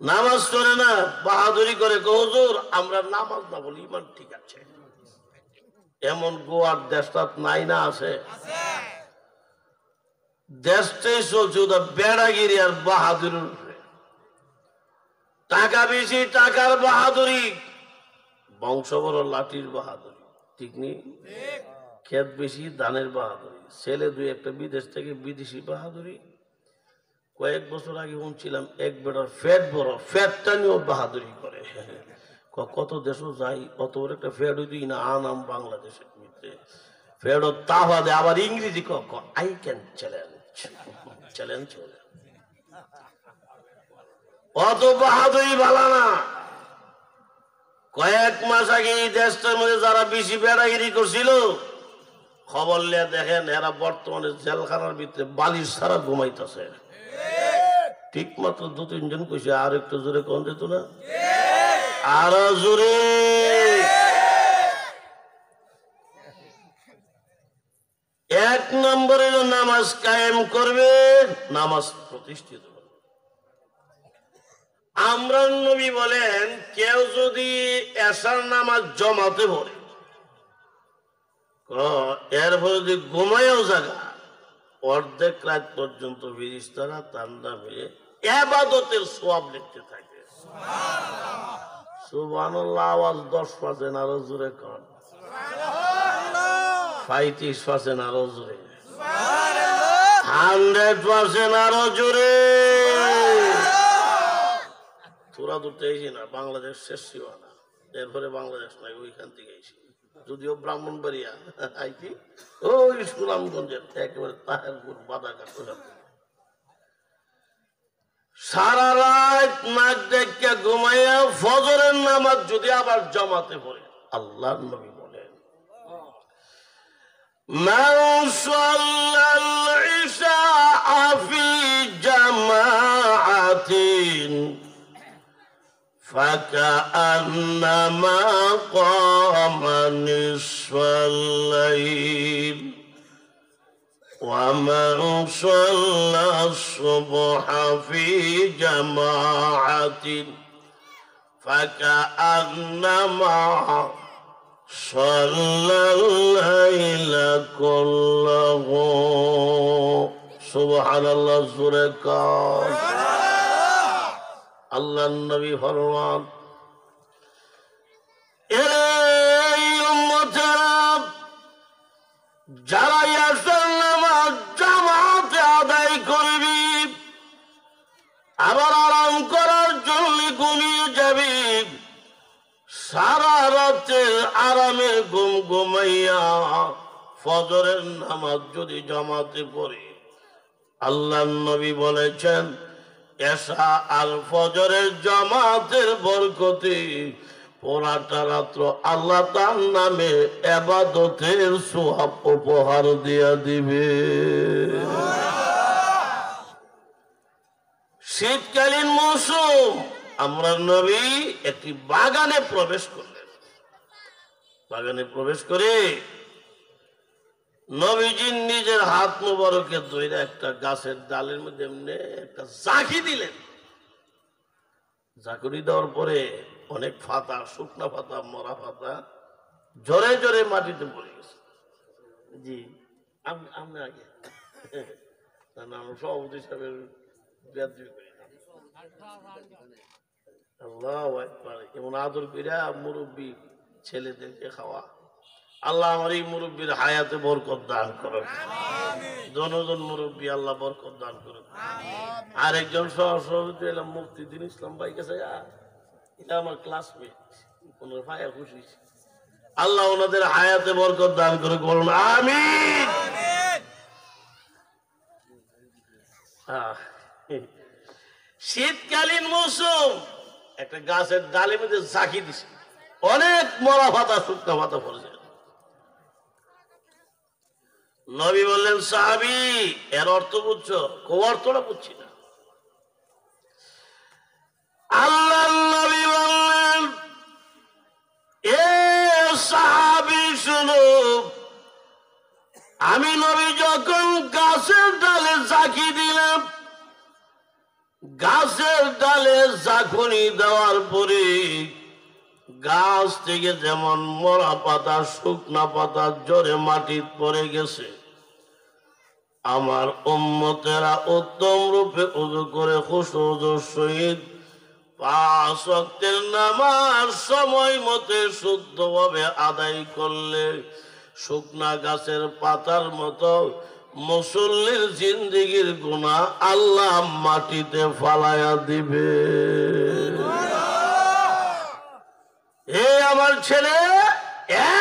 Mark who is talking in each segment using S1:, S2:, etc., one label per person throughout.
S1: নামাজ পড়ে না, বাহাদুরি করে হুজুর আমরা নামাজ না বলি ইমান ঠিক আছে। এমন গোয়ার দেশটা নাই না আছে? দেশটাই চলছে ওটা বেড়াগিরি আর বাহাদুরির উপরে। টাকা বেশি টাকার বাহাদুরি, বংশ বড় লাঠির বাহাদুরি, ঠিক নেই? ক্ষেত বেশি ধানের বাহাদুরি, ছেলে দুই একটা বিদেশ থেকে বিদেশি বাহাদুরি। কয়েক বছর আগে শুনছিলাম এক বেটার ফ্যাট বড়, ফ্যাটটা নিয়েও বাহাদুরি করে। কত দেশও যাই অত বড় একটা ফ্যাট দিই না আনাম বাংলাদেশের মধ্যে ফেরো তাহলে আবার ইংরেজি আই ক্যান চ্যালেঞ্জ চ্যালেঞ্জ অত বাহাদুরি ভালো না। কয়েক মাস আগে এই দেশটার মধ্যে যারা বেশি বেড়াগিরি করছিল খবর নিয়ে দেখেন এরা বর্তমানে জেলখানার ভিতরে বালিশ ছাড়া ঘুমাইতেছে। ঠিক মাত্র দু তিনজন কইছে, আর একটু জোরে কোন যেত না? আরো জোরে। এক নম্বরে নামাজ কায়েম করবে, নামাজ প্রতিষ্ঠিত করবে। আমরা নবী বলেন কেউ যদি এশার নামাজ জমাতে পড়ে এরপরে যদি ঘুমায়ও জায়গা অর্ধেক রাত পর্যন্ত ফেরেশতারা তার নামে ইবাদতের সওয়াব লিখতে থাকে। সুবহানাল্লাহ। আওয়াজ 10% আরো জোরে কর। 35% আরো জোরে। 100% আরো জোরে। তোরা দূরতে এসে না, বাংলাদেশ শেষ সীমানা, এরপরে বাংলাদেশ নাই, ওইখান থেকে এসে যদিও ব্রাহ্মণবাড়িয়া আইকি ওই সুনামগঞ্জের একেবারে তাহেরপুর বাদাঘাট। সারা রাত নাক দেখে ঘুমাইয়া ফজরের নামাজ যদি আবার জমাতে পড়ে, আল্লাহর নবী বলেন মান সাল্লাল ইশা ফি জামাআতিন فكأنما قام نصف الليل ومن صلى الصبح في جماعة فكأنما صلى الليل كله سبحان الله سورة আল্লাহ নবী ফরমান যারা ইয়াসার নামাজ জামাতে আদায় করবি আবার আরাম করার জন্য ঘুমিয়ে যাবি, সারা রাতে আরামের ঘুম ঘুমাইয়া ফজরের নামাজ যদি জমাতে পড়ে, আল্লাহ নবী বলেছেন এশা আর ফজরের জামাতের বরকতে পুরাটা রাত্র আল্লাহ তার নামে ইবাদতের সওয়াব উপহার দিয়া দিবে। শীতকালীন মৌসুম, আমরা নবী একটি বাগানে প্রবেশ করলেন। বাগানে প্রবেশ করে নবীজি নিজের হাত মুবারকে ধরে একটা গাছের ডালের মধ্যে এমনি একটা ঝাঁকি দিলেন। ঝাঁকুনি দেওয়ার পরে অনেক পাতা, শুকনা পাতা, মরা পাতা জোরে জোরে মাটিতে পড়ে গেছে। জি আমি আগে সভাপতি সাহেবের আল্লাহু আকবার, এমন আদর কইরা মুরব্বী ছেলেদেরকে খাওয়া। আল্লাহ আমার এই মুরব্বীর হায়াতে বরকত দান করুন, জনজন মুরব্বী আল্লাহ বরকত দান করুন। আরেকজন সহসভাপতি এলাম মুফতি দিন ইসলাম ভাই কাছে, এটা আমার ক্লাসমেট, কোন ভাইয়া খুশি, আল্লাহ ওনাদের হায়াতে বরকত দান করুক, বলুন আমিন। শীতকালীন মৌসুম, একটা গাছের ডালের মধ্যে ঝাঁকি দিছে, অনেক মরা পাতা, শুকনা পাতা পড়েছে। নবী বললেন সাহাবী এর অর্থ বুঝছো? কোন অর্থটা বুঝছি না। আল্লাহ নবী বললেন এ সাহাবী শুনো, আমি নবী যখন গাছের ডালে ঝাঁকি দিলাম, গাছের ডালে ঝাঁকুনি দেওয়ার পরে গাছ থেকে যেমন মরা পাতা শুকনা পাতা জোরে মাটির পড়ে গেছে, আমার উম্মতেরা উত্তম রূপে উযু করে খুশুর সহিত 5 ওয়াক্তের নামাজ সময় মতে শুদ্ধভাবে আদায় করলে শুকনা গাছের পাতার মতো মুসল্লির জিন্দেগির গুনাহ আল্লাহ মাটিতে ফালায়া দিবে। হে আমার ছেলে,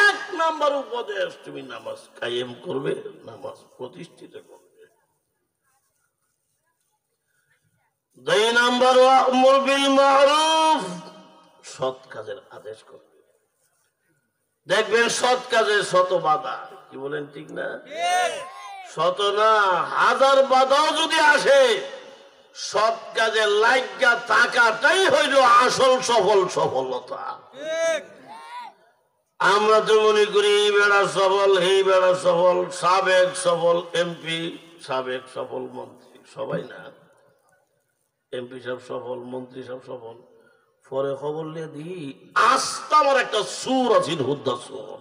S1: 1 নাম্বার উপদেশ, তুমি নামাজ কায়েম করবে, নামাজ প্রতিষ্ঠিত করবে। 2 নাম্বার ওয়া'মুর বিল মা'রুফ, সৎ কাজের আদেশ করবে। দেখবেন সৎ কাজে শত বাধা, কি বলেন ঠিক না? শত না, 1000 বাধাও যদি আসে, সৎ কাজে লাগা থাকাটাই হইল আসল সফলতা। আমরা তো মনে করি এই বেড়া সফল, এই বেড়া সফল, সাবেক সফল এমপি, সাবেক সফল মন্ত্রী, সবাই না। এমপি সব সফল, মন্ত্রী সব সফল। পরে খবর নিয়ে দিই আস্তা আমার একটা সুর আছে, হুদ্দা সুর।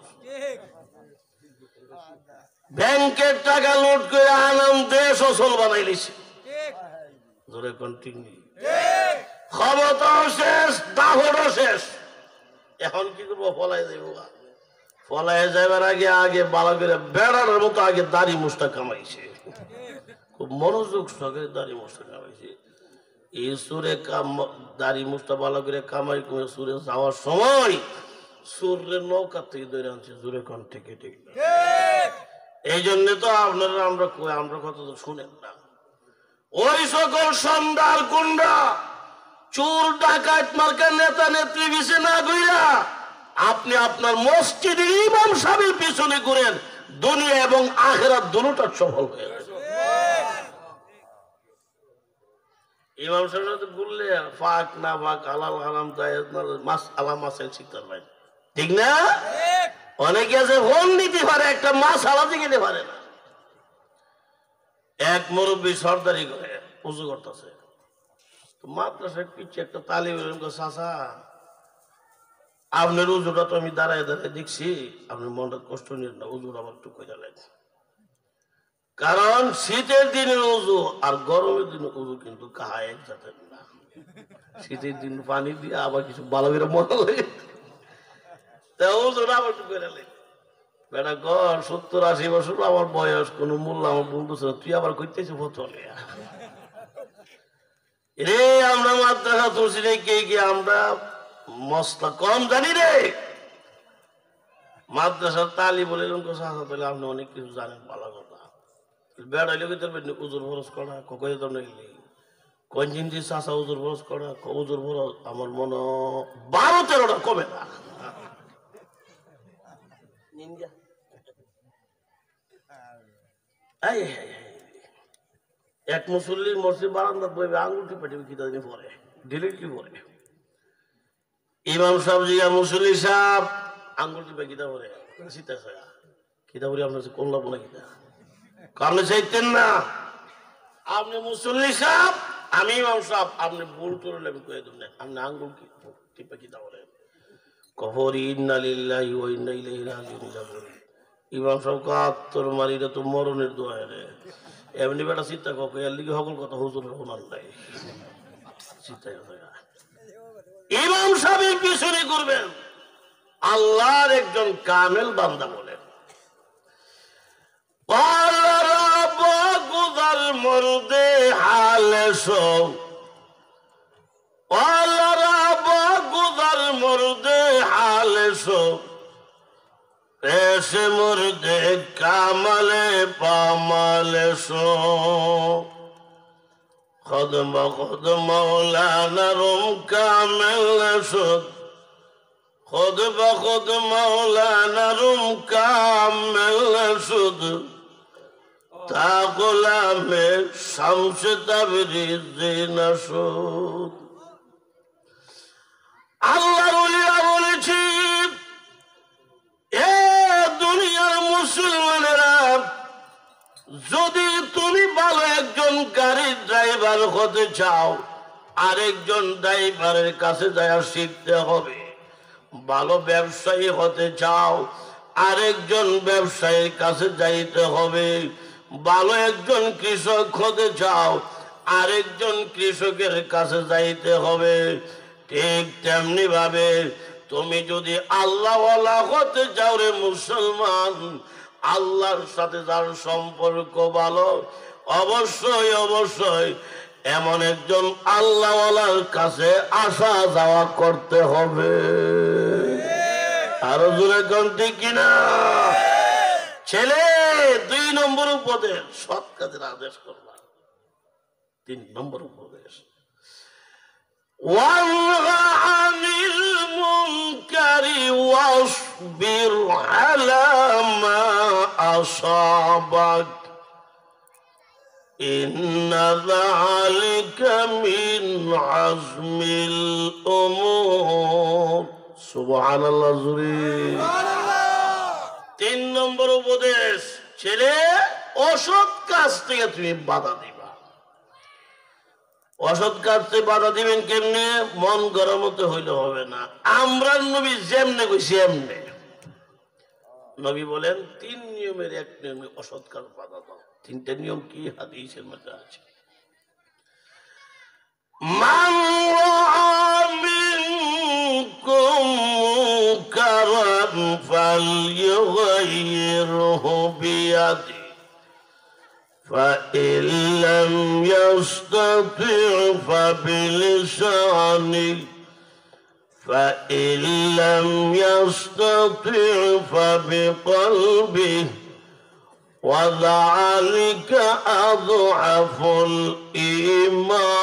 S1: ব্যাংকের টাকা লুট করে আনাম দেশ অসল বানাই লিছে। ধরে কন্টিনিউ, ক্ষমতাও শেষ, দাহরও শেষ। এখন কি করবো? ফলাই যাইব। ফলাই যাইবার আগে বালা করে বেড়ার মতো আগে দাড়ি মুষ্টা কামাইছে, খুব মনোযোগ সহকারে দাড়ি মুষ্টা কামাইছে। এই সুরে দাড়ি মুষ্টা বালা করে কামাই করে সুরে যাওয়ার সময় সুরে নৌকা থেকে ধরে আনছে। জোরে কোন থেকে ঠিক না? এই জন্য তো আপনারা আমরা কথা তো শুনেন না। ওই সকল সন্ধ্যার গুন্ডা, চোর ডাকাত মার্কা নেতা নেত্রী পিছে না ঘুরা আপনি আপনার মসজিদের ইমাম সাহেবের পিছনে ঘুরেন, দুনিয়া এবং আখিরাত দুটোটা সফল হয়ে যাবে। ইমাম সাহেব বললে ফাক না ফাক, হালাল হারাম জায়েজ না মাস আলা মাসাইল শিখতে পারেন, ঠিক না? অনেকে আছে ফোন নিতে পারে, একটা মাছ আলাদা খেতে পারে না। এক মুরব্বী সর্দারি করে উজু করতেছে, মাদ্রাসার পিছিয়ে একটা তালিম চাচা, আপনার উজুটা তো আমি দাঁড়ায় দাঁড়ায় দেখছি, আপনি মনটা কষ্ট নিন না, উজুর আবার একটু করে দেন। কারণ শীতের দিনের উজু আর গরমের দিনে উজু কিন্তু কাহা এক জাতের না। শীতের দিন পানি দিয়ে আবার কিছু ভালো করে মনে লাগে, তা উজুটা আবার একটু করে নেই। বেটা গড় 70-80 বছর আমার বয়স, কোন মূল্য আমার বলতেছে না, তুই আবার করতেছি ফতলে রে। আমরা মাদ্রাসা তুলছি রে, কে আমরা মস্তা কম জানি রে। মাদ্রাসার তালি বলে তাহলে আপনি অনেক কিছু জানেন, ভালো কথা। বেড়া লেগে উজুর খরচ করা কয়ে তো নাইলি কঞ্জিন দিয়ে চাষা উজুর খরচ করা, উজুর খরচ আমার মনে 12-13টা কমে না। এক মুসল্লি মসজিদ বারান্দা বইবে আঙুল টিপে টিপে কিতা দিনে পরে ডিলিটলি পরে। ইমাম সাহেব জিগা মুসল্লি সাহেব আঙুল টিপে কিতা পরে সীতা ছায়া কিতা পরে আপনার কোন লাভ না কিতা কারণ চাইতেন না। আপনি মুসল্লি সাহেব, আমি ইমাম সাহেব, আপনি ভুল করলে আমি কয়ে দেব না, আপনি আঙ্গুল টিপে কিতা বলেন কফর ইন্না লিল্লাহি ওয়া ইন্না ইলাইহি রাজিউন। ইমাম সাহেব কাত্তর মারিটা তো মরণের দোয়া রে। এমনি বেটা চিন্তা কক এর লিগে সকল কথা হুজুর ওনার নাই চিন্তা। ইমাম সাহেবের পিছনে করবেন আল্লাহর একজন কামেল বান্দা বলেন গুজাল মরদে হালে সব গুজাল মরদে হালে সব ऐसे मुर्दे कामले पामले सो खुद बखुद मौलाना रुम कामल सुद खुद बखुद मौलाना रुम कामल सुद ता गुलामे शम्स तबरीज़ नशुद। আল্লাহর ওলিরা বলেছি এ দুনিয়ার মুসলমানেরা, যদি তুমি ভালো একজন গাড়ির ড্রাইভার হতে চাও আরেকজন ড্রাইভারের কাছে যায় শিখতে হবে। ভালো ব্যবসায়ী হতে চাও, আরেকজন ব্যবসায়ীর কাছে যাইতে হবে। ভালো একজন কৃষক হতে চাও, আরেকজন কৃষকের কাছে যাইতে হবে। ঠিক তেমনি ভাবে তুমি যদি আল্লাহওয়ালা হতে চাও রে মুসলমান, আল্লাহর সাথে যার সম্পর্ক ভালো, অবশ্যই অবশ্যই এমন একজন আল্লাহওয়ালার কাছে আসা যাওয়া করতে হবে। আরো জোরে কোন ঠিক কিনা? ছেলে 2 নম্বর উপদেশ, সৎ কাজের আদেশ করবা। 3 নম্বর উপদেশ, ওয়ানহা আনিল মুনকারি ওয়াসবির আলা মা আসাবাক ইন্না যালিকা মিন আজমিল উমুর। সুবহানাল্লাহ জুরি। 3 নম্বর উপদেশ, ছেলে অসৎ কাজ থেকে তুমি বাধা দিবা। অসৎ কাজে বাধা দিবেন কেমনে? মন গরম হতে হইলে হবে না। আমরা নবী যেমনে কইছি এমনে। নবী বলেন 3 নিয়মের 1 নিয়মে অসৎ কাজ বাধা দাও। 3টা নিয়ম কি? হাদিসের মধ্যে আছে। মান রাআ মিনকুম মুনকারান ফালইয়ুগাইয়িরহু বিয়াদিহি فإن لم يستطع فبلسانه فإن لم يستطع فبقلبه وذلك أضعف الإيمان।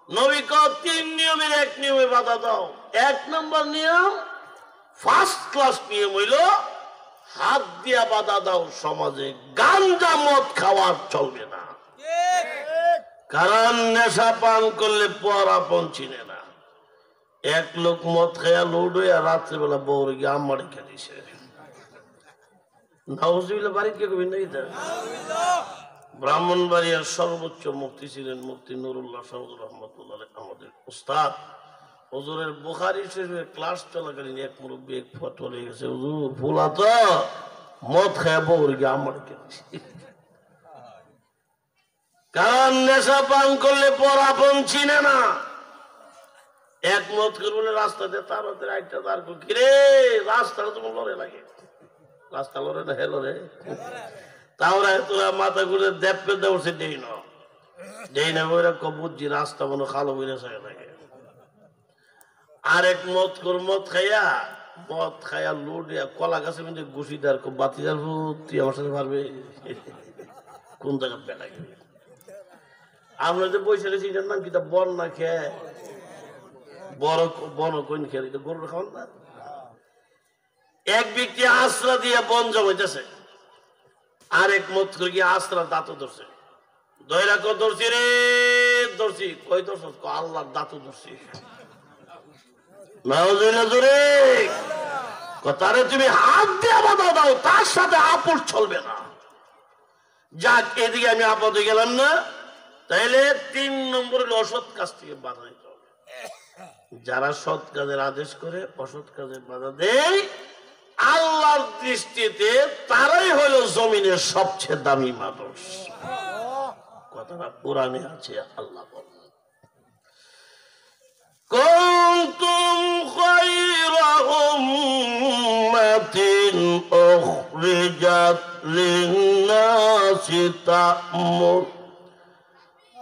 S1: নবী কয় 3 নিয়মের 1 নিয়মে বাধা দাও। 1 নম্বর নিয়ম, ফার্স্ট ক্লাস নিয়ম হইল হাত দিয়া বাধা দাও। সমাজে গাঞ্জা মদ খাওয়া চলবে না, কারণ নেশা পান করলে পর আপন চিনে না। 1 লোক মদ খাইয়া লুড হইয়া রাত্রিবেলা বউর গিয়ে আম্মা রেখে দিছে। নাউজুবিল্লাহ, বাড়ি কে কবি নাই। ব্রাহ্মণবাড়িয়ার সর্বোচ্চ মুফতি ছিলেন মুফতি নুরুল্লাহ সাহুদ রহমতুল্লাহ, আমাদের উস্তাদ। হুজুরের বুখারী শরীফের ক্লাস চলাকালীন এক মুরব্বী এক ফতোয়া হয়ে গেছে, হুজুর ফুলা তো মদ খায় বউর গিয়ে আমার কেছি। কারণ নেশা পান করলে পর আপন চিনে না। 1 মদ করে বলে রাস্তাতে তার হাতে একটা তার কিরে রাস্তাটা তোমার লড়ে লাগে। রাস্তা লড়ে না, হেলো রে। তাওরা তোরা মাথা ঘুরে দেবপে দেওয়া দেই না ওইরা বুঝছি রাস্তা মনে খালো বইরে চাই থাকে। আরেক মদ খাইয়া লুডিয়া কলা গাছে মধ্যে ঘুষি দেয় বাতি যার তুই আমার সাথে পারবে কোন জায়গা বেলা গেলে। আমরা যে বসে রেছি এটার নাম কি? বন না খেয়ে বড় বন কোন খেয়ে গরুর খাওয়ান না। এক ব্যক্তি আশ্রা দিয়ে বন জমাইতেছে, আরেক মত করে গিয়ে আশ্রা দাঁত ধরছে। দয়রা কো ধরছি রে, ধরছি। কই ধরছ? আল্লাহর দাঁত ধরছি। তারে তুমি হাত দিয়ে বাধা দাও, তার সাথে আপোষ চলবে না। যাক, এদিকে আমি আপদে গেলাম না। তাইলে 3 নম্বর অসৎ কাজ থেকে বাধা দিতে হবে। যারা সৎ কাজের আদেশ করে অসৎ কাজের বাধা দেয়, আল্লাহর দৃষ্টিতে তারাই হলো জমিনের সবচেয়ে দামি মানুষ। কথাটা কোরআনে আছে। আল্লাহ বলেন, কুনতুম খায়রা উম্মাতিন উখরিজাত লিন-নাসি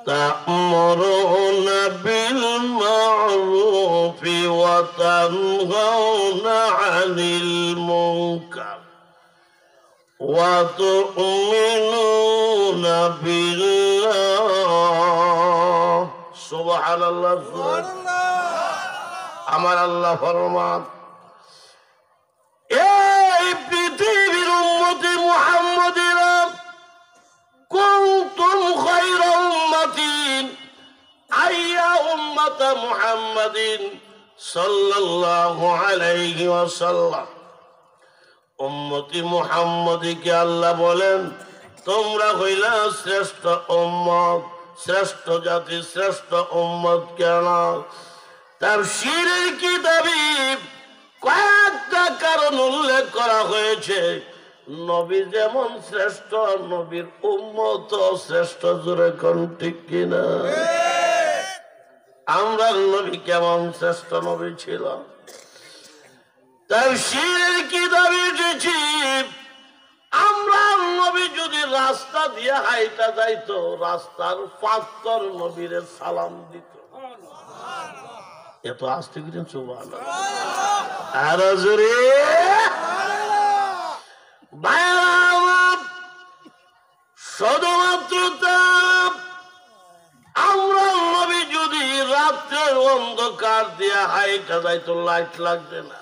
S1: তা'মুরুনা বিল মা'রুফি ওয়া তানহাউনা 'আনিল মুনকার ওয়া তু'মিনুনা বিল্লাহ। সুবহানাল্লাহ। আমার আল্লাহ ফরমান, এই পৃথিবীর উম্মতি মুহাম্মাদিরা কুনতুম খায়রা উম্মাতিন, আইয়া উম্মাতা মুহাম্মাদিন সাল্লাল্লাহু আলাইহি ওয়াসাল্লাম। উম্মতি মুহাম্মাদিকে আল্লাহ বলেন তোমরা হইলা শ্রেষ্ঠ উম্মত। শ্রেষ্ঠ জাতি, শ্রেষ্ঠ উম্মত কেন? তাফসীরের কিতাবে কয়েকটা কারণ উল্লেখ করা হয়েছে। নবী যেমন শ্রেষ্ঠ, নবীর উম্মত শ্রেষ্ঠ। জোরে কোন ঠিক কিনা? আমরা নবী কেমন শ্রেষ্ঠ নবী ছিল? তাফসীরের কিতাবে এসেছে আমরা নবী যদি রাস্তা দিয়ে হাইটা যাইতো, রাস্তার পাত্তর নবীরে সালাম দিত। এত আসতে গেলেন সুবহানাল্লাহ। আর জোরে শুধুমাত্র আমরা নবী যদি রাত্রের অন্ধকার দিয়ে হাইটা যাইতো, লাইট লাগবে না।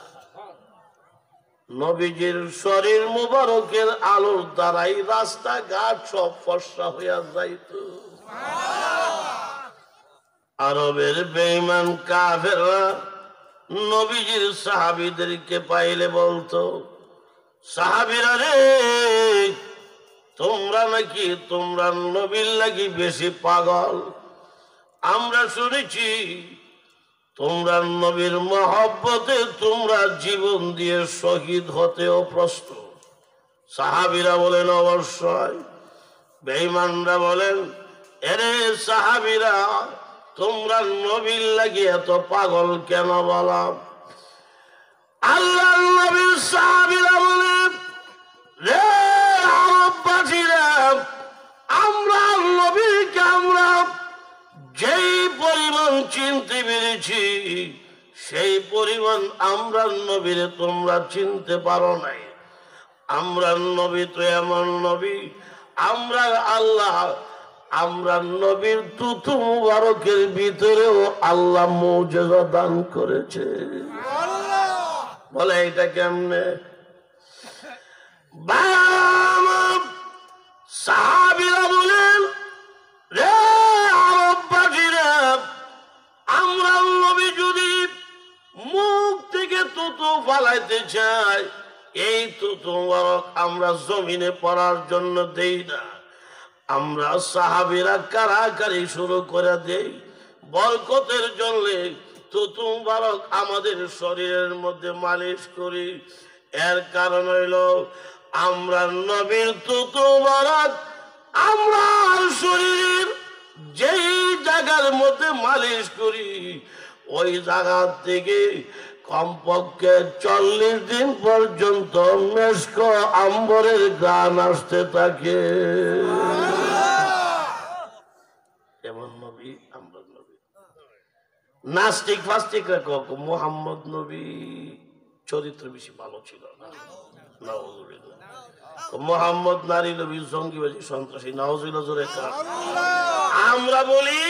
S1: নবীজির শরীর মুবারকের আলোর দ্বারাই রাস্তাঘাট সব ফর্সা হইয়া যাইত। আরবের বেঈমান কাফেররা নবীজির সাহাবীদেরকে পাইলে বলতো, সাহাবীরা রে, তোমরা নবীর লাগি বেশি পাগল। আমরা শুনেছি তোমরা নবীর মহব্বতে তোমরা জীবন দিয়ে শহীদ হতেও প্রস্তুত। সাহাবীরা বলেন অবশ্যই। বেঈমানরা বলেন, এরে সাহাবীরা, তোমরা নবীর লাগি এত পাগল কেন বলো? আল্লাহর নবীর সাহাবীরা বলেন, রে আরববাসীরা, আমরা নবীকে আমরা যেই পরিমাণ চিনতে পেরেছি, সেই পরিমাণ আমরা নবীরে তোমরা চিনতে পারো নাই। আমরা নবী তো এমন নবী, আমরা নবীর তুতু মুবারকের ভিতরেও আল্লাহ মুজিজা দান করেছে। বলে এটা কেমনে? সাহাবীরা বলেন, রে আরববাসীরা, আমরা নবী যদি মুখ থেকে তুতু ফালাইতে চাই, এই তুতু মুবারক আমরা জমিনে পড়ার জন্য দেই না। আমরা সাহাবীরা কারাকারি শুরু করে দেই বরকতের জন্য। তুতু মুবারক আমাদের শরীরের মধ্যে মালিশ করি। এর কারণ হইল আমরা নবীর তুতু মুবারক আমরা শরীরের যেই জায়গার মধ্যে মালিশ করি, ওই জায়গা থেকে কমপক্ষে 40 দিন পর্যন্ত মেশক আম্বরের গান আসতে থাকে। এমন নবী আমরা নবী। নাস্তিক ফাস্তিকরা কখন মুহাম্মদ নবী চরিত্র বেশি ভালো ছিল না। নাউজুবিল্লাহ। মুহাম্মদ নারী নবী, জঙ্গিবাজি, সন্ত্রাসী। নাউজুবিল্লাহ জোরে কার। আমরা বলি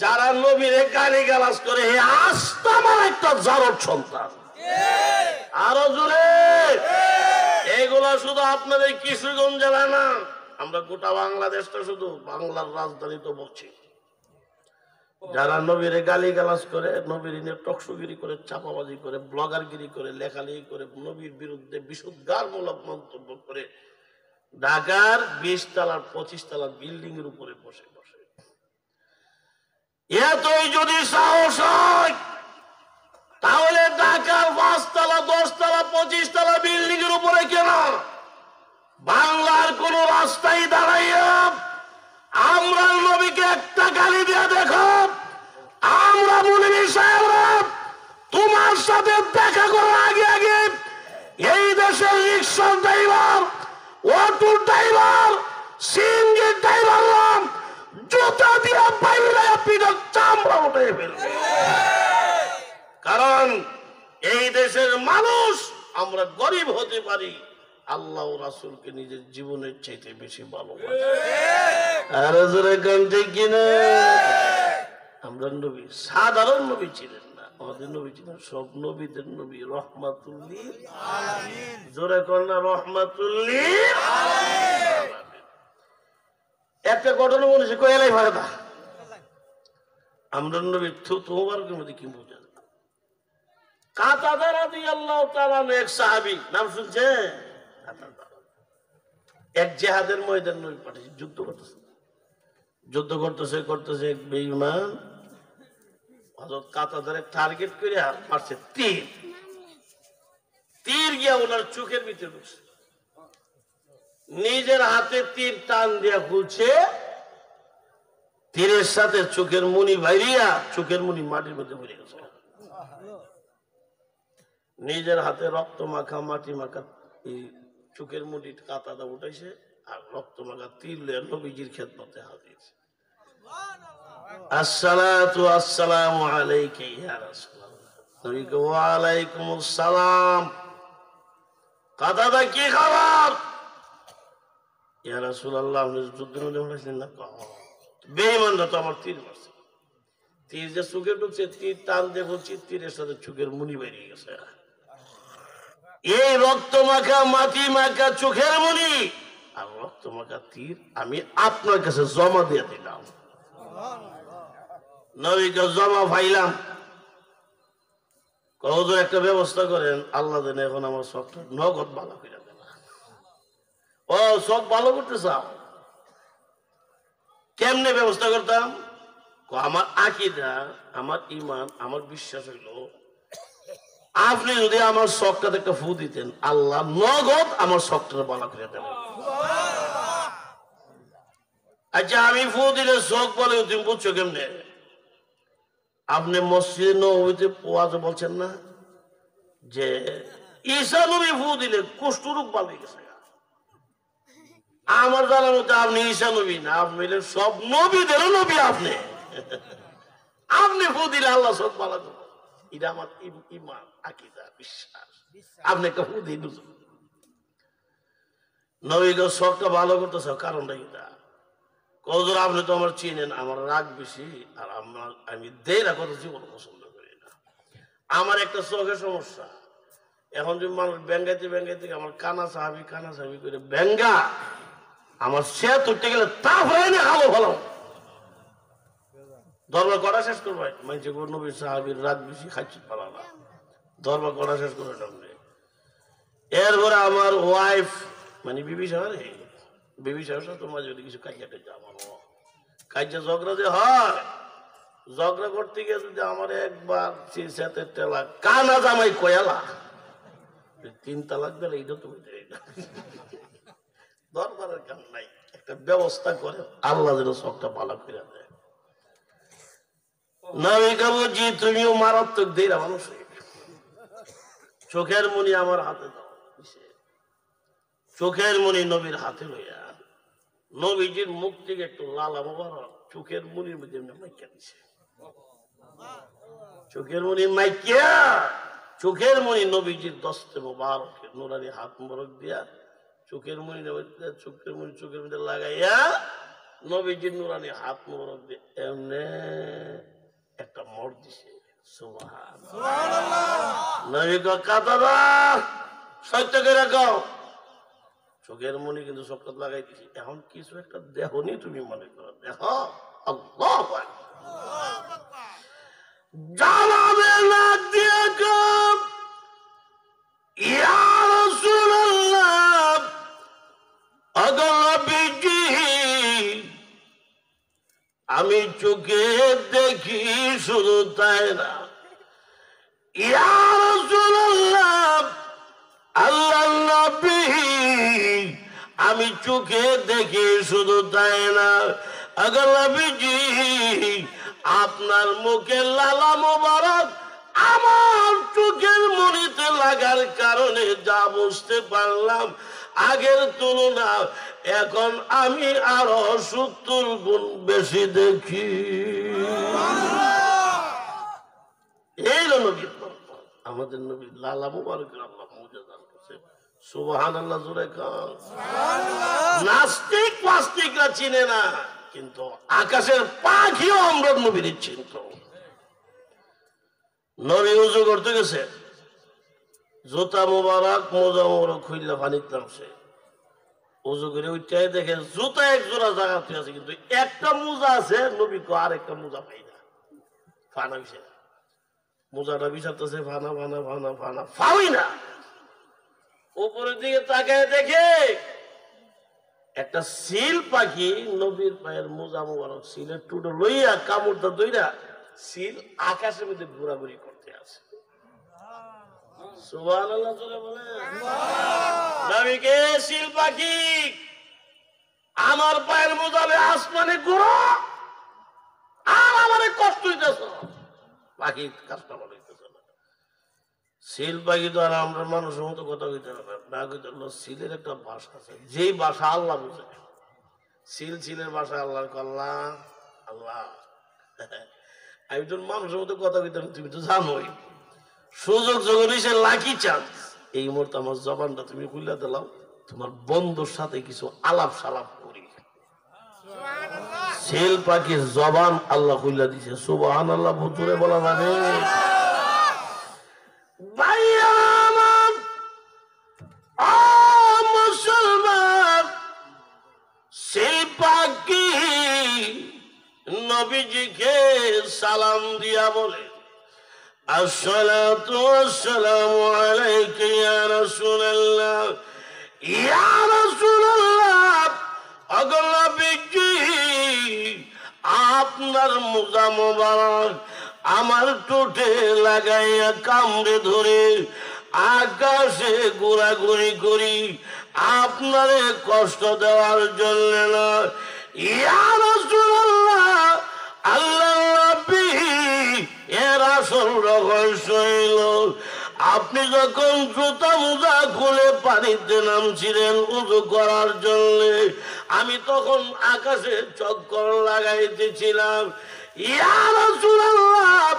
S1: যারা নবীরে গালিগালাজ করে, হে আস্তামার একটা জারদ সন্তান। আরো জোরে। এগুলা শুধু আপনাদের কিশোরগঞ্জ জেলা না, আমরা গোটা বাংলাদেশটা, শুধু বাংলার রাজধানী তো বলছি। যারা নবীরে গালিগালাজ করে, নবীর নিয়ে টকশোগিরি করে, চাপাবাজি করে, ব্লগারগিরি করে, লেখালেখি করে, নবীর বিরুদ্ধে বিশুদ্ধারমূলক মন্তব্য করে, ঢাকার 20 তলার 25 তলার বিল্ডিং এর উপরে বসে বসে, এতই যদি সাহস হয়, তাহলে ঢাকার 5 তলা 10 তলা 25 তলা বিল্ডিং এর উপরে কেন বাংলার কোন রাস্তায় দাঁড়াইয়া আমরা নবীকে একটা গালি দিয়ে দেখো। আমরা মৌলভী সাহেবরা তোমার সাথে দেখা করার আগে আগে এই দেশের রিক্সার driver, auto driver, CNG driver জুতা দিয়ে বাইরে পিঠের চামড়া উঠে ফেলবে। কারণ এই দেশের মানুষ আমরা গরিব হতে পারি, আল্লাহ ও রাসূলকে নিজের জীবনের চাইতে বেশি ভালোবাসে। আর জোরে গান ঠিক কিনা? আমরা নবী সাধারণ নবী ছিলেন না, আমাদের নবী ছিলেন সব নবীদের নবী, রহমাতুল লিল আলামিন। জোরে কন্যা রহমাতুল লিল আলামিন। একটা ঘটনা বলেছে, কয়লাই ভাড়া না, আমরা নবীর থুতু মুবারকের মধ্যে কি বোঝা যায়? কাতাদা রাদিয়াল্লাহু তাআলা এক সাহাবী, নাম শুনছেন? এক জিহাদের ময়দান নবী পাঠিয়েছে, যুদ্ধ করতেছে। যুদ্ধ করতেছে করতেছে বেঈমান হযরত কাতাদারে টার্গেট করে মারছে তীর। তীর গিয়া ওনার চোখের ভিতরে ঢুকছে। নিজের হাতে তীর টান দিয়া খুলছে, তীরের সাথে চোখের মনি বাইরিয়া চোখের মনি মাটির মধ্যে পড়ে গেছে। নিজের হাতে রক্ত মাখা মাটি মাখা এই চোখের মুঠি কাতাদা উঠেছে আর রক্ত মাখা তীর লয়ে নবীজির খেদমতে হাজির। আসসালাতু আসসালামু আলাইকা ইয়া রাসূলুল্লাহ। নবী কো ওয়া আলাইকুমুস সালাম। কাতাদা কি খবর? ইয়া রাসূলুল্লাহ, আপনি যুদ্ধের মধ্যে উঠেছেন না? বেঈমানরা তো আমার তীর মারছে। তীর যে চোখে ঢুকছে, তীর টান দিয়ে বলছি, তীরের সাথে চোখের মুনি বেরিয়ে গেছে। এই রক্ত মাখা মাটি মাখা চোখের মনি আর রক্ত মাখা তীর আমি আপনার কাছে জমা দিয়ে দিলাম। নবীকে জমা পাইলাম। হুজুর একটা ব্যবস্থা করেন, আল্লাহ দেন এখন আমার সবটা নগদ ভালো করে দেন। ও সব ভালো করতে চাও? কেমনে ব্যবস্থা করতাম? আমার আকীদা, আমার ঈমান, আমার বিশ্বাস হইল আপনি যদি আমার শখটাতে একটা ফু দিতেন, আল্লাহ নগদ আমার শখটা ভালো করে দেবেন। আচ্ছা, আমি ফু দিলে শখ বলে তুমি বুঝছো কেমনে? আপনি মসজিদে নববীতে ওয়াজে বলছেন না যে ঈসা নবী ফু দিলে কুষ্ঠরোগ ভালো হয়ে গেছে। আমার জানার মধ্যে আপনি ঈসা নবী না, আপনি সব নবীদেরও নবী। আপনি আপনি ফু দিলে আল্লাহ সব ভালো করবে। এটা আমার ঈমান, আকীদা, বিশ্বাস। আপনি একটা ফু দিয়ে নবীকে শখটা ভালো করতেছ, কারণটা এটা কজোর আপনি তো আমার চিনেন, আমার রাগ বেশি আর আমি দেরা কথা জীবন পছন্দ করি না। আমার একটা চোখের সমস্যা। এখন যদি মানুষ ব্যাঙ্গাইতে ব্যাঙ্গাইতে আমার কানা সাহাবি করে ব্যাঙ্গা আমার সে তুলতে গেলে তা হয় না। ভালো ভালো দরবার করা শেষ করবে মানুষ নবী সাহাবির রাগ বেশি খাচ্ছি পালা না, দরবার করা শেষ করে নামবে। এরপরে আমার ওয়াইফ মানে বিবি সাহেবের সাথে তোমার যদি কিছু কাজিয়া টাইজা আমার কাজিয়া ঝগড়া যে হয়, ঝগড়া করতে গিয়ে যদি আমার একবার কানা জামাই কয়ালা 3 তালাক দিলে এটা তো দরবারের কাম নাই। একটা ব্যবস্থা করে আল্লাহ যেন সবটা ভালো করে দেয়। নবী কাবু জি তুমিও মারাত্মক দেরা মানুষ। চোখের মনি আমার হাতে দাও। চোখের মনি নবীর হাতে লইয়া নবীজির মুখ থেকে একটু লালা মোবারক চোখের মনির মধ্যে মাইকা দিছে। চোখের মনি মাইকিয়া চোখের মনি নবীজির দস্তে মোবারকের নুরানি হাত মোবারক দিয়া চোখের মনি চোখের মধ্যে লাগাইয়া নবীজির নুরানি হাত মোবারক দিয়ে এমনে একটা মর দিছে। সুবহানাল্লাহ। নবী কো কাতাদা সত্য করে কও, চোখের মনি কিন্তু সবটা লাগাই দিছি, এখন কিছু একটা দেখনি তুমি মনে করো, দেখো আল্লাহু আকবার। জানাবে না দিয়ে কও ইয়া রাসূলুল্লাহ, আগে নবীজি আমি চোখে দেখি শুধু তাই না, ইয়া রাসূলুল্লাহ আল্লাহর নবী আমি চোখে দেখি শুধু তাই না, আগে নবীজি আপনার মুখে লালা মোবারক আমার চোখের মনিতে লাগার কারণে যা বুঝতে পারলাম আগের তুলনা এখন আমি আরো 70 গুণ বেশি দেখি। এই নবী আমাদের নবী লালা মুবারকের আল্লাহ মুজাজ্জাল করছে। সুবহানাল্লাহ জোরে কান। নাস্তিক পাস্তিকরা চিনে না, কিন্তু আকাশের পাখিও আমরা নবীর চিনত। নবী উযু করতে গেছে, জুতা মুবারক মোজা মুবারক খুললে পানিতে নামছে, উযু করে উঠে দেখে জুতা এক জোড়া জায়গাতে আছে, কিন্তু একটা মোজা আছে, নবী কো আর একটা মোজা পাই না, ফানা বিছে মোজাটা বিছাতেছে, ফানা ফানা ফানা ফানা ফাউই না। উপরের দিকে তাকায় দেখে একটা সিল পাখি নবীর পায়ের মোজা মোবারক সিলের টুটো লইয়া কামড়টা দইরা সিল আকাশের মধ্যে ঘোরাঘুরি করতে আছে। সুবহানাল্লাহ জোরে বলেন। নবীকে সিল পাখি আমার পায়ের মোজাবে আসমানে ঘুরো আর আমারে কষ্ট হইতেছে। পাখি কাজটা বলাইতেছে না। সিল পাখি তো আর আমরা মানুষের মতো কথা কইতে হবে না, কইতে হলো সিলের একটা ভাষা আছে, যেই ভাষা আল্লাহ বুঝে। সিলের ভাষা আল্লাহর কল্লা আল্লাহ। আমি তো মানুষের মতো কথা কইতে, তুমি তো জানোই। সুযোগ যখন এসে লাকি চান্স, এই মুহূর্তে আমার জবানটা তুমি খুলে দিলাম, তোমার বন্ধুর সাথে কিছু আলাপ সালাপ করি। সিল পাখির জবান আল্লাহ খুলে দিছে। সুবহানাল্লাহ ভুতুরে বলা যাবে। মুসলমান সিল পাখি নবীজিকে সালাম দিয়া বলে, আসসালাতু ওয়াসসালামু আলাইকা ইয়া রাসূলুল্লাহ। ইয়া রাসূলুল্লাহ, ওগো নবীজি, আপনার মোজা মোবারক আমার ঠোঁটে লাগাইয়া কামড়ে ধরে আকাশে ঘোরাঘুরি করি, আপনারে কষ্ট দেওয়ার জন্য না। ইয়া রাসূলুল্লাহ, আল্লাহর নবী, এর আসল রহস্য হইল আপনি যখন জুতা মোজা খুলে পানিতে নামছিলেন উযু করার জন্য, আমি তখন আকাশে চক্কর লাগাইতেছিলাম। ইয়া রাসূলুল্লাহ,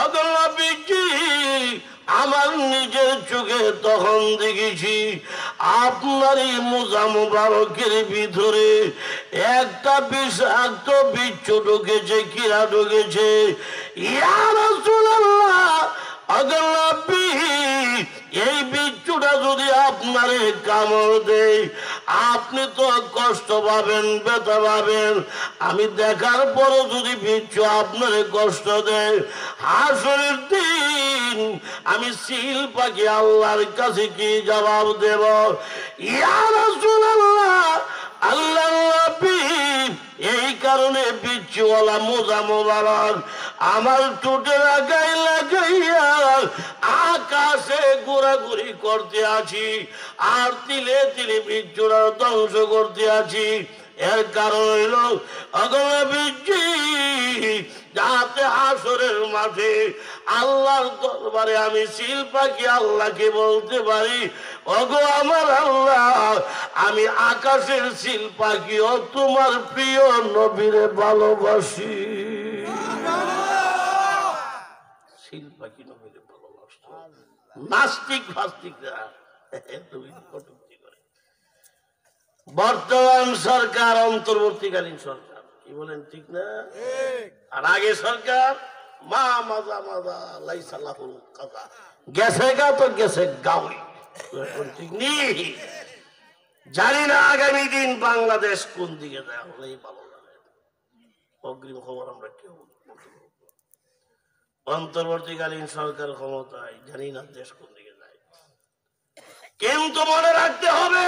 S1: ওগো নবীজি, আমার নিজের চোখে তখন দেখেছি আপনারই মোজা মোবারকের ভিতরে একটা বিষাক্ত বিচ্ছু ঢুকেছে, কিরা ঢুকেছে। ইয়া রাসূলুল্লাহ, ওগো নবী, এই বিচ্ছুটা যদি আপনারে কামড় দেয় আপনি তো কষ্ট পাবেন, ব্যথা পাবেন। আমি দেখার পরও যদি বিচ্ছু আপনারে কষ্ট দেয়, হাসরের দিন আমি সিল পাখি আল্লাহর কাছে কি জবাব দেব? ইয়া রাসূলুল্লাহ, আল্লাহর নবী, এই কারণে বিচ্ছুওয়ালা মোজা মোবারক আমার ঠোঁটে লাগাইয়া আকাশে ঘোরাঘুরি করতে আছি আর তিলে তিলে বিচ্ছুরা ধ্বংস করতে আছি। এর কারণ হইল, ওগো নবীজি, যাতে হাসরের মাঠে আল্লাহর দরবারে আমি সিল পাখি আল্লাহকে বলতে পারি, ওগো আমার আল্লাহ, আমি আকাশের সিল পাখিও তোমার প্রিয় নবীরে ভালোবাসি। সিল পাখি নবীরে ভালোবাসত। নাস্তিক ফাস্তিকরা তুমি কটূক্তি করে। বর্তমান সরকার অন্তর্বর্তীকালীন সরকার, কি বলেন ঠিক না? আর আগে সরকার মা মাজা মাজা লাইসা লাহুল কাযা, গেছে গা তো গেছে গাওই। ঠিক নেই? জানি না আগামী দিন বাংলাদেশ কোন দিকে যায়, হলেই ভালো লাগে। অগ্রিম খবর আমরা কেউ অন্তর্বর্তীকালীন সরকার ক্ষমতায়, জানি না দেশ কোন দিকে যায়। কিন্তু মনে রাখতে হবে,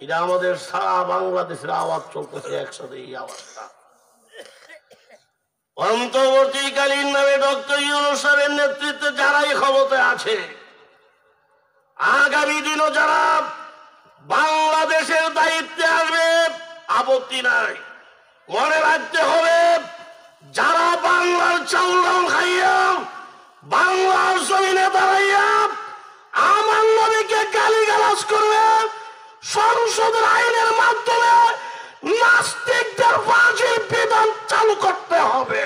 S1: এটা আমাদের সারা বাংলাদেশের আওয়াজ চলতেছে একসাথে। এই আওয়াজটা অন্তর্বর্তীকালীন নামে ডক্টর ইউনূস সাহেবের নেতৃত্বে যারাই ক্ষমতায় আছে, আগামী দিনও যারা বাংলাদেশের দায়িত্বে আসবে, আপত্তি নাই। মনে রাখতে হবে, যারা বাংলার চাউল খাইয়া বাংলার জমিনে দাঁড়াইয়া আমার নবীকে গালিগালাজ করবে, সংসদের আইনের মাধ্যমে নাস্তিকদের ফাঁসির বিধান চালু করতে হবে।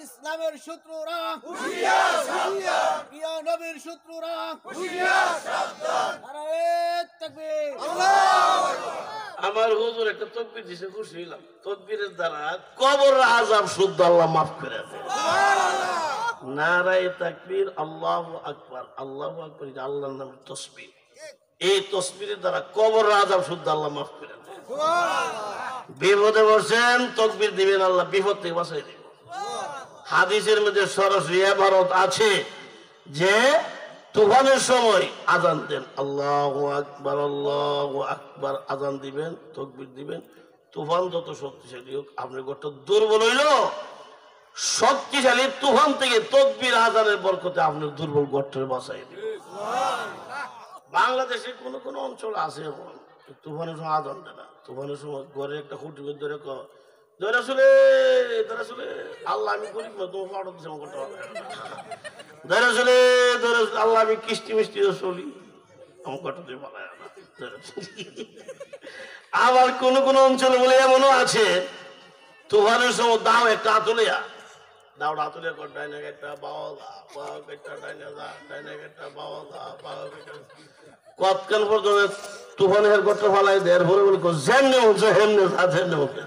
S1: ইসলামের শত্রুরা প্রিয় নবীর শত্রুরা, আমার হুজুর একটা তকবীর দিছে, খুশি হইলাম। তকবীরের দ্বারা কবর আযাব শুদ্ধ আল্লাহ মাফ করে দেয়। নারায়ে তাকবীর, আল্লাহু আকবার। আল্লাহু আকবার এটা আল্লাহর নামের তাসবিহ। এই তাসবিহের দ্বারা কবর আযাব শুদ্ধ আল্লাহ মাফ করে দেয়। বিপদে বসেন, তাকবীর দিবেন, আল্লাহ বিপদ থেকে বাঁচাই দিবেন। হাদিসের মধ্যে সরাসরি ইবারত আছে যে তুফানের সময় আজান দেন, আল্লাহু আকবার আজান দিবেন, তাকবীর দিবেন। তুফান যত শক্তিশালী হোক, আপনার ঘরটা দুর্বল হইল, শক্তিশালী তুফান থেকে তাকবীর আজানের বরকতে আপনার দুর্বল ঘরটাকে বাঁচাই দিবে। বাংলাদেশে কোন কোন অঞ্চল আছে এখন তুফানের সময় আজান দেয় না, তুফানের সময় ঘরে একটা খুঁটি ধরে আসলে আল্লাহ আমি গরিব না, তোমার পাউডার দিচ্ছে আমার করতে হবে, আল্লাহ আমি কিস্তি মিষ্টি চলি, আমার করতে দিয়ে পালায় না। আবার কোন কোন অঞ্চলে বলে এমনও আছে তুফানের সময় দাও একটা আতলিয়া, দাওড়া আতলিয়া কর ডাইনাক একটা বাওয়া একটা ডাইনাক একটা বাওয়া কতক্ষণ পর্যন্ত তুফানের ঘরটা ফালাই দেয়, ভরে বলে যেমনে হচ্ছে হেমনে হেমনে হচ্ছে।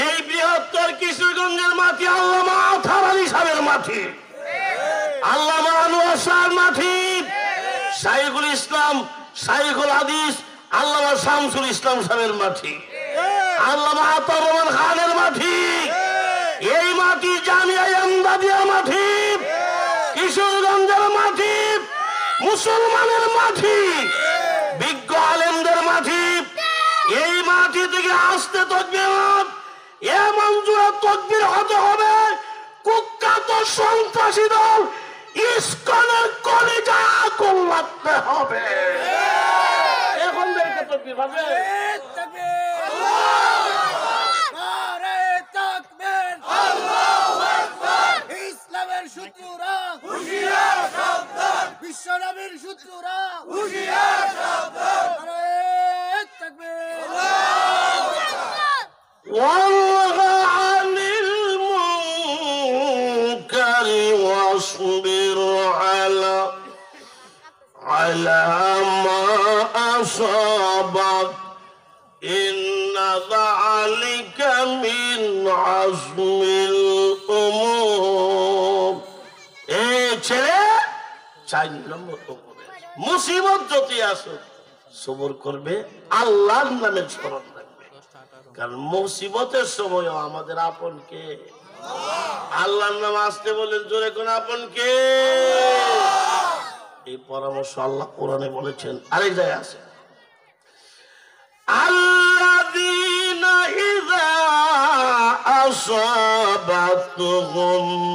S1: এই বৃহত্তর কিশোরগঞ্জের মাটি আল্লামা আথার আলী সাহেবের মাটি, আল্লামা আনোয়ার শাহর মাটি, শাইখুল ইসলাম শাইখুল হাদিস আল্লামা শামসুল ইসলাম সাহেবের মাটি, আল্লামা আতাউর রহমান খানের মাটি, এই মাটি জামিয়া ইমদাদিয়ার মাটি, কিশোরগঞ্জের মাটি, মুসলমানের মাটি, বিজ্ঞ আলেমদের মাটি। এই মাটি থেকে আসতে তাকবীর, এমন জোরে তাকবীর হতে হবে কুখ্যাত সন্ত্রাসী দল ইসকনের কলিজায় আগুন লাগতে হবে। এখন দেখতে তাকবীর হবে,
S2: ইসলামের শত্রুরা হুঁশিয়ার সাবধান, বিশ্বনবীর শত্রুরা হুঁশিয়ার সাবধান, নারে তাকবীর,
S1: والله عن المنكر واصبر على ما أصابك إن ذلك من عزم الأمور। এই ছেলে 4 নম্বর উপদেশ, মুসিবত যতই আসুক সবর করবে, আল্লাহর নামে স্মরণ রাখবে, কারণ মুসিবতের সময়ও আমাদের আপন কে? আল্লাহর নাম আসতে বলেন জোরে, কোন আপন কে? এই পরামর্শ আল্লাহ কোরআনে বলেছেন, আরেক জায়গায় আছে, আল্লাযীনা ইযা আসাবাতুহুম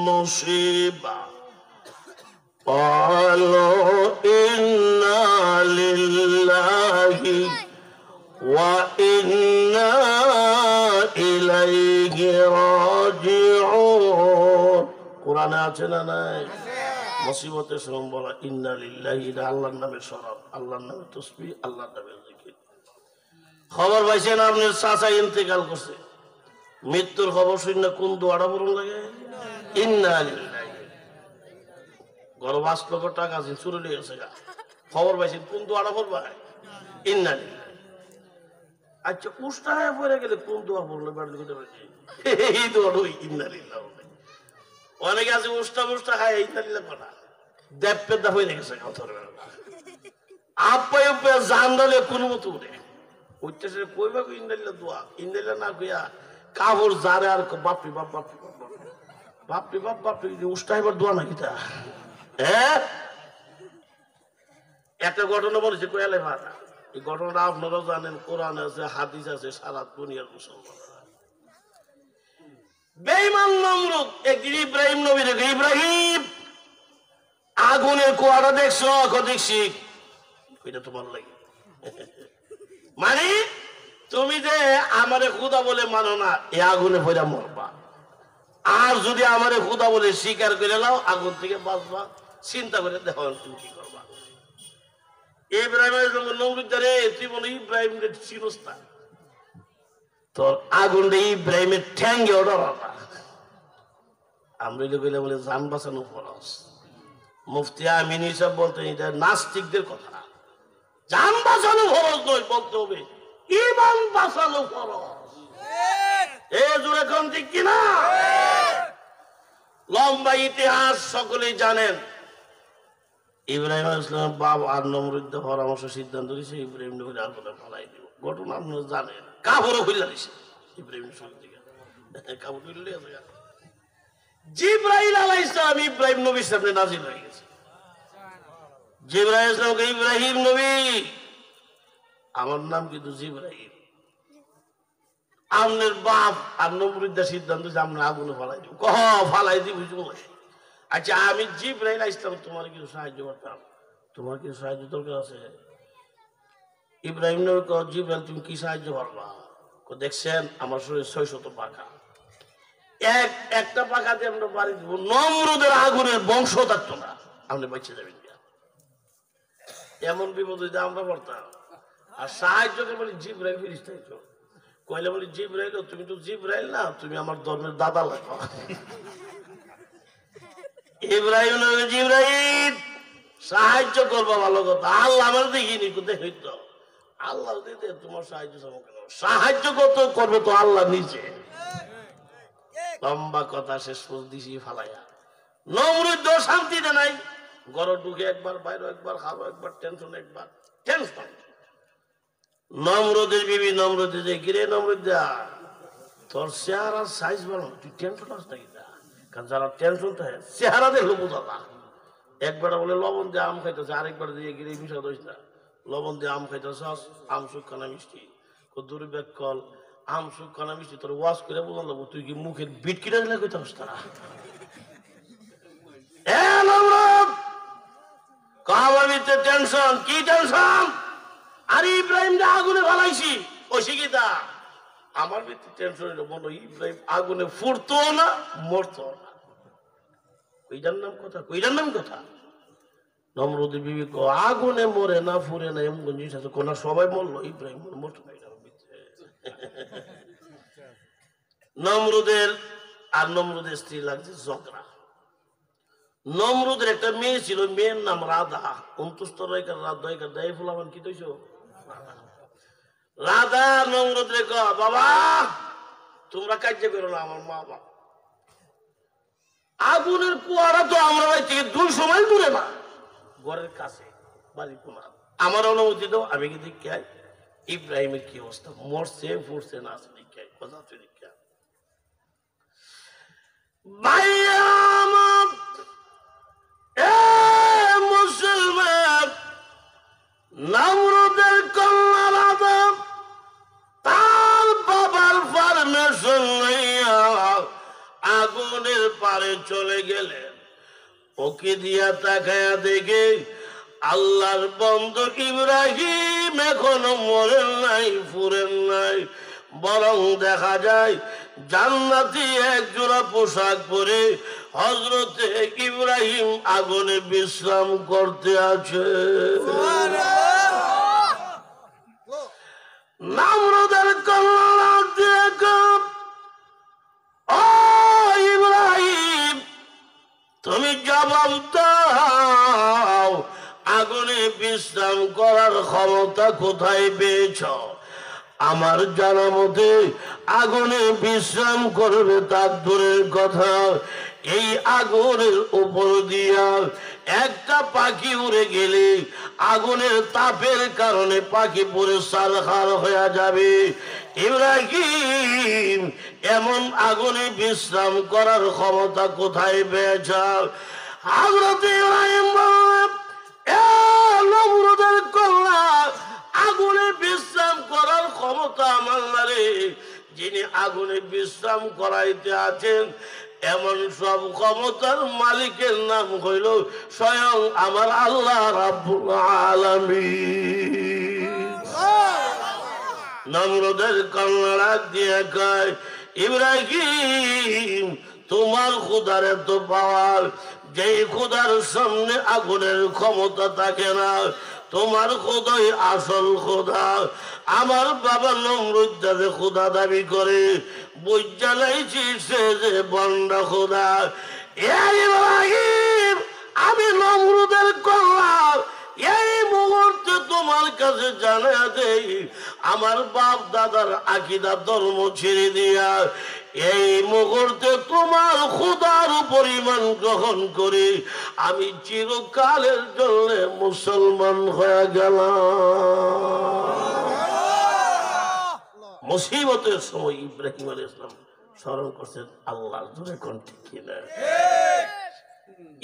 S1: মুসিবা ক্বালু ইন্না লিল্লাহি ওয়া ইন্না ইলাইহি রাজিউন। কোরআনে আছে না নাই? মুসিবতের সময় বলা ইন্না লিল্লাহি, এটা আল্লাহর নামে শরব, আল্লাহর নামে তাসবিহ, আল্লাহর নামে জিকির। খবর পাইছেন আপনার চাচা ইন্তেকাল করছে, মৃত্যুর খবর শুনে কোন দোয়াটা পড়ুন লাগে? ইন্না লিল্লাহি। ঘর 5 লক্ষ টাকা আছে, চুরি হয়ে গেছে, খবর পাইছেন কোন দোয়াটা পড়বা? ইন্না লিল্লাহি। আচ্ছা উষ্টা হয়ে পড়ে গেলে কোন দোয়া পড়লে এই দোয়াটা ইন্না লিল্লাহি। অনেকে আছে উষ্টা মুষ্টা খায় ইন্না লিল্লাহি করা দেব পেদা হয়ে গেছে, আপায় জান দিলে কোনো মতো উঠে উঠতেছে, কইবা ইন্দালিল্লা দোয়া, ইন্দালিল্লা না কইয়া কাপড় জারে আর বাপরি বাপ বাপরি বাপ বাপরি বাপ বাপরি উষ্টাইবার দোয়া নাকি তা? হ্যাঁ, একটা ঘটনা বলেছে কয়ালে ভাড়া, এই ঘটনাটা আপনারাও জানেন, কোরআন আছে হাদিস আছে, সারা দুনিয়ার মুসলমান। বেঈমান নমরুদ একদিন ইব্রাহিম নবী দেখে, ইব্রাহিম আগুনের কুয়াটা দেখছো? দেখছি। এটা তোমার লাগে মানে তুমি যে আমারে খুদা বলে মানো না, এই আগুনে পড়া মরবা, আর যদি আমারে খুদা বলে স্বীকার করে নাও আগুন থেকে বাঁচবা, চিন্তা করে দেখো তুমি কি করবা। ইব্রাহিমের নমরুদ রে তুই বলে ইব্রাহিম চিনস না, তোর আগুন রে ইব্রাহিমের ঠ্যাঙ্গে ওটা আমরা কইলে বলে জান বাঁচানো ফরজ। মুফতি আমিন সাহেব বলতেন এটা নাস্তিকদের কথা, জান বাঁচানো ফরজ নয়, বলতে হবে ঈমান বাঁচানো ফরজ। এ জোরে কোন ঠিক কিনা? লম্বা ইতিহাস সকলেই জানেন। ইব্রাহিম আলাইহিস সালাম বাবা আর নমরুদ পরামর্শ সিদ্ধান্ত দিয়েছে ইব্রাহিম নবীর আগুনে ফেলাই দিব। ঘটনা আপনারা জানেন, কাপড়ও খুলে দিছে ইব্রাহিম শরীর থেকে, কাপড় খুলে দিয়েছে। জিবরাইল আলাইহিস সালাম ইব্রাহিম নবীর সামনে নাজিল হয়ে গেছে। জিবরাইল ইসলামকে ইব্রাহিম নবী, আমার নাম কিন্তু জিবরাইল, আপনার বাপ আর নমরুদ্দার সিদ্ধান্ত যে আমরা আগুনে ফালাই দিব। কহ ফালাই দিব। আচ্ছা আমি জিবরাইল ইসলাম তোমার কিছু সাহায্য করতাম, তোমার কিছু সাহায্য দরকার আছে? ইব্রাহিম নবী কহ জিবরাইল তুমি কি সাহায্য করবা? দেখছেন আমার শরীরে 600 পাখা, একটা পাখা দিয়ে আমরা বাড়ি দিব, নমরুদের আগুনের বংশ থাকতো না, আপনি বেঁচে যাবেন। এমন বিপদ হইতে আমরা পড়তাম। আর সাহায্যকে বলি জিবরাইল ফেরেশতা কইলে বলি জিবরাইল তুমি তো জিবরাইল না, তুমি আমার ধর্মের দাদা লাগো। ইব্রাহিম নবী জিবরাইল সাহায্য করবা ভালো কথা, আল্লাহ আমার দেখিনি দেখতো, আল্লাহ দিতে তোমার সাহায্য কেন? সাহায্য কত করবে তো আল্লাহ নিজে। লম্বা কথা শেষ করে দিছি ফালাইয়া। নমরুদ শান্তিতে নাই, ঘর ঢুকে একবার, বাইরে একবার, খাবো একবার, টেনশন একবার, টেনশন। নমরুদের বিবি নমরুদে যে গিরে নমরুদ তোর চেহারার সাইজ বলো, তুই টেনশন আস নাকি? কারণ যারা টেনশন থাকে চেহারা দেখলো বোঝা না। একবার বলে লবণ দিয়ে আম খাইতেছে, আরেকবার দিয়ে গিরে মিশা দিস না, লবণ দিয়ে আম খাইতেছ, আম সুখানা মিষ্টি দূরে ব্যাগ কল, আম সুখানা মিষ্টি তোর ওয়াশ করে বোঝা লাগবো, তুই কি মুখের বিট কিনে দিলে কইতে পারস তারা? টেনশন কি টেনশন? আরে ইব্রাহিম আগুনে ফালাইছি অশিক্ষিতা, আমার ভিতরে টেনশন হইল মনে ইব্রাহিম আগুনে ফুরতো না মরতো না। কইটার নাম কথা, কইটার নাম কথা। নমরুদের বিবি আগুনে মরে না ফুরে না এমন জিনিস আছে কোন? সবাই মরলো, ইব্রাহিম মরতো না। নমরুদের আর নমরুদের স্ত্রী লাগছে ঝগড়া। নমরুদের একটা মেয়ে ছিল, মেয়ের নাম রাধা। 69 রাধা দেয় ফুলামান কি তৈছ রাধা নমরুদরে কয় বাবা তোমরা কার্য করো না, আমার মা বাবা আগুনের কুয়ারা তো আমরা বাড়ি থেকে 200 মাইল দূরে না, ঘরের কাছে বাড়ি কোনা। আমার অনুমতি দাও, আমি কি দেখি ইব্রাহিমের কি অবস্থা, মরছে ফুরছে না আছে দেখি কথা দেখি। ভাইয়া মুসলমান, নমরুদের কন্যা রাধা তার বাবার পারমিশন লইয়া আগুনের পারে চলে গেলেন। ওকে দিয়া তাকায়া দেখে আল্লাহর বন্ধু ইব্রাহিম এখনো মরেন নাই, ফুরেন নাই, বরং দেখা যায় জান্নাতি এক জোড়া পোশাক পরে হযরতে ইব্রাহিম আগুনে বিশ্রাম করতে আছে। নমরুদের কন্যা দেখো ও ইব্রাহিম তুমি জবাব দাও, আগুনে বিশ্রাম করার ক্ষমতা কোথায় পেয়েছ? আমার জানা মতে আগুনে বিশ্রাম করবে তার দূরের কথা, এই আগুনের উপর দিয়া একটা পাখি উড়ে গেলে আগুনের তাপের কারণে পাখি পুরো সারখার হয়ে যাবে। ইব্রাহিম এমন আগুনে বিশ্রাম করার ক্ষমতা কোথায় পেয়েছ? হযরত ইব্রাহিম বললেন এ নমরুদের কন্যা, আগুনে বিশ্রাম করার ক্ষমতা আমার রে, যিনি আগুনে বিশ্রাম করাইতে আছেন এমন সব ক্ষমতার মালিকের নাম হইল স্বয়ং আমার আল্লাহ রাব্বুল আলামিন। নমরুদের কন্যা ডাক দিয়ে কয় ইব্রাহিম তোমার খোদার এত পাওয়ার, যেই খোদার সামনে আগুনের ক্ষমতা থাকে না, তোমার খোদাই আসল খোদা। আমার বাবা নমরুদ যাতে খোদা দাবি করে বুঝালাইছি সে যে বন্ডা খোদা। আমি নমরুদের কন্যা, এই মুহূর্তে তোমার কাছে জানা দেই আমার বাপ দাদার আকীদা ধর্ম ছেড়ে দিয়া এই মুহূর্তে তোমার খোদার পরিমাণ গ্রহণ করে আমি চিরকালের জন্য মুসলমান হয়ে গেলাম। মুসিবতের সময় ইব্রাহিম আলাইহিস সালাম স্মরণ করছেন আল্লাহর জোরে কোন ঠিক কিনা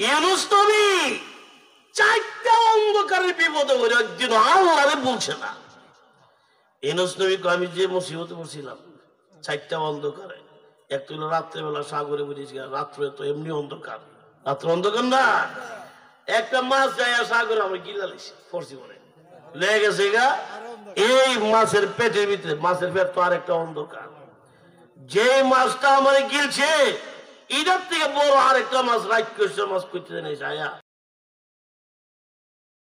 S1: ইউনূস নবী চারটা অন্ধকারের বিপদে করে একদিন আল্লাহরে বলছে না ইউনূস নবী আমি যে মুসিবতে পড়ছিলাম চারটা অন্ধকারে একটা হলো রাত্রেবেলা সাগরে বেরিয়েছি রাত্রে তো এমনি অন্ধকার রাত্র অন্ধকার না একটা মাছ যায় সাগরে আমি গিলালিছি পড়ছি মনে লেগে গেছে গা এই মাছের পেটের ভিতরে মাছের পেট তো আরেকটা অন্ধকার যে মাছটা আমার গিলছে এটার থেকে বড় আরেকটা মাছ রাইট মাছ করতে জানিস আয়া